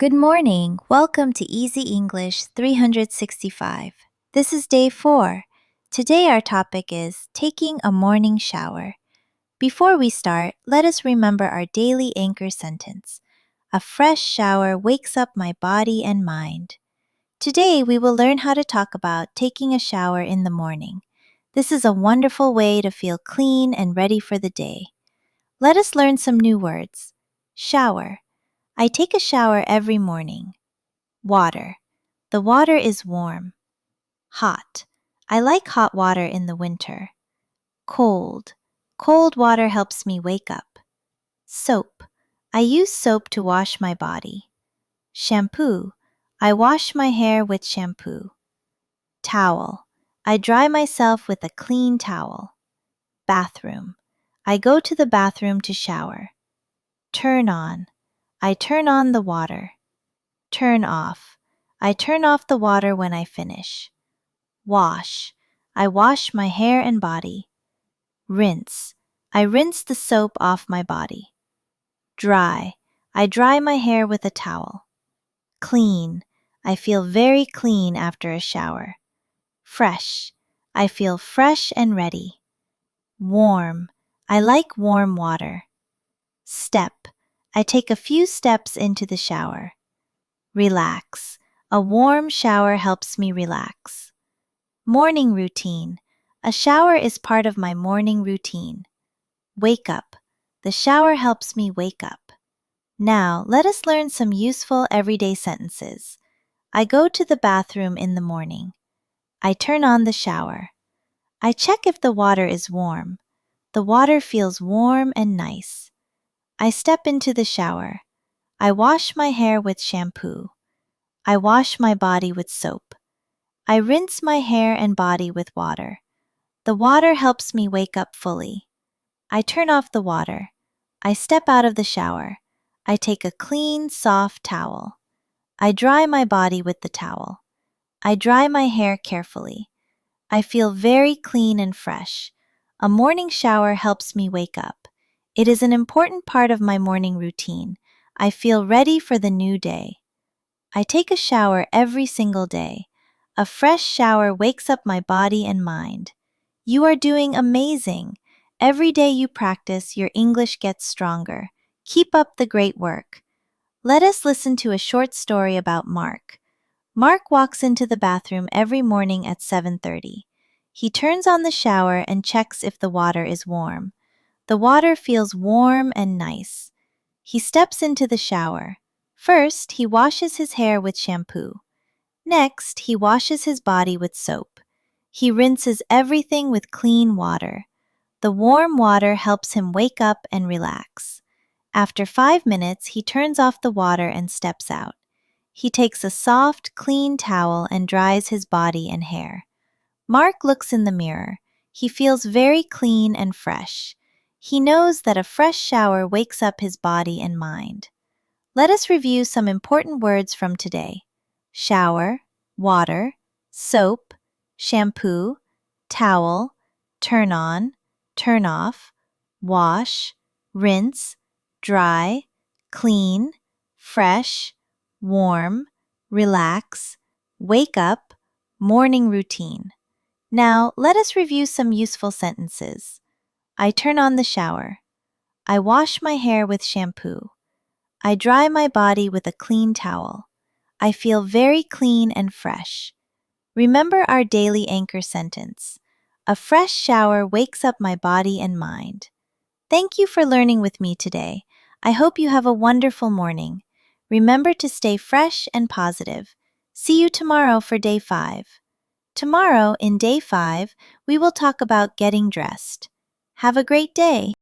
Good morning. Welcome to Easy English 365. This is day 4. Today our topic is taking a morning shower. Before we start, let us remember our daily anchor sentence. A fresh shower wakes up my body and mind. Today we will learn how to talk about taking a shower in the morning. This is a wonderful way to feel clean and ready for the day. Let us learn some new words. Shower. I take a shower every morning. Water. The water is warm. Hot. I like hot water in the winter. Cold. Cold water helps me wake up. Soap. I use soap to wash my body. Shampoo. I wash my hair with shampoo. Towel. I dry myself with a clean towel. Bathroom. I go to the bathroom to shower. Turn on. I turn on the water. Turn off. I turn off the water when I finish. Wash. I wash my hair and body. Rinse. I rinse the soap off my body. Dry. I dry my hair with a towel. Clean. I feel very clean after a shower. Fresh. I feel fresh and ready. Warm. I like warm water. Step. I take a few steps into the shower. Relax. A warm shower helps me relax. Morning routine. A shower is part of my morning routine. Wake up. The shower helps me wake up. Now, let us learn some useful everyday sentences. I go to the bathroom in the morning. I turn on the shower. I check if the water is warm. The water feels warm and nice. I step into the shower. I wash my hair with shampoo. I wash my body with soap. I rinse my hair and body with water. The water helps me wake up fully. I turn off the water. I step out of the shower. I take a clean, soft towel. I dry my body with the towel. I dry my hair carefully. I feel very clean and fresh. A morning shower helps me wake up. It is an important part of my morning routine. I feel ready for the new day. I take a shower every single day. A fresh shower wakes up my body and mind. You are doing amazing. Every day you practice, your English gets stronger. Keep up the great work. Let us listen to a short story about Mark. Mark walks into the bathroom every morning at 7:30. He turns on the shower and checks if the water is warm. The water feels warm and nice. He steps into the shower. First, he washes his hair with shampoo. Next, he washes his body with soap. He rinses everything with clean water. The warm water helps him wake up and relax. After 5 minutes, he turns off the water and steps out. He takes a soft, clean towel and dries his body and hair. Mark looks in the mirror. He feels very clean and fresh. He knows that a fresh shower wakes up his body and mind. Let us review some important words from today. Shower, water, soap, shampoo, towel, turn on, turn off, wash, rinse, dry, clean, fresh, warm, relax, wake up, morning routine. Now, let us review some useful sentences. I turn on the shower. I wash my hair with shampoo. I dry my body with a clean towel. I feel very clean and fresh. Remember our daily anchor sentence. A fresh shower wakes up my body and mind. Thank you for learning with me today. I hope you have a wonderful morning. Remember to stay fresh and positive. See you tomorrow for day 5. Tomorrow, in day 5, we will talk about getting dressed. Have a great day.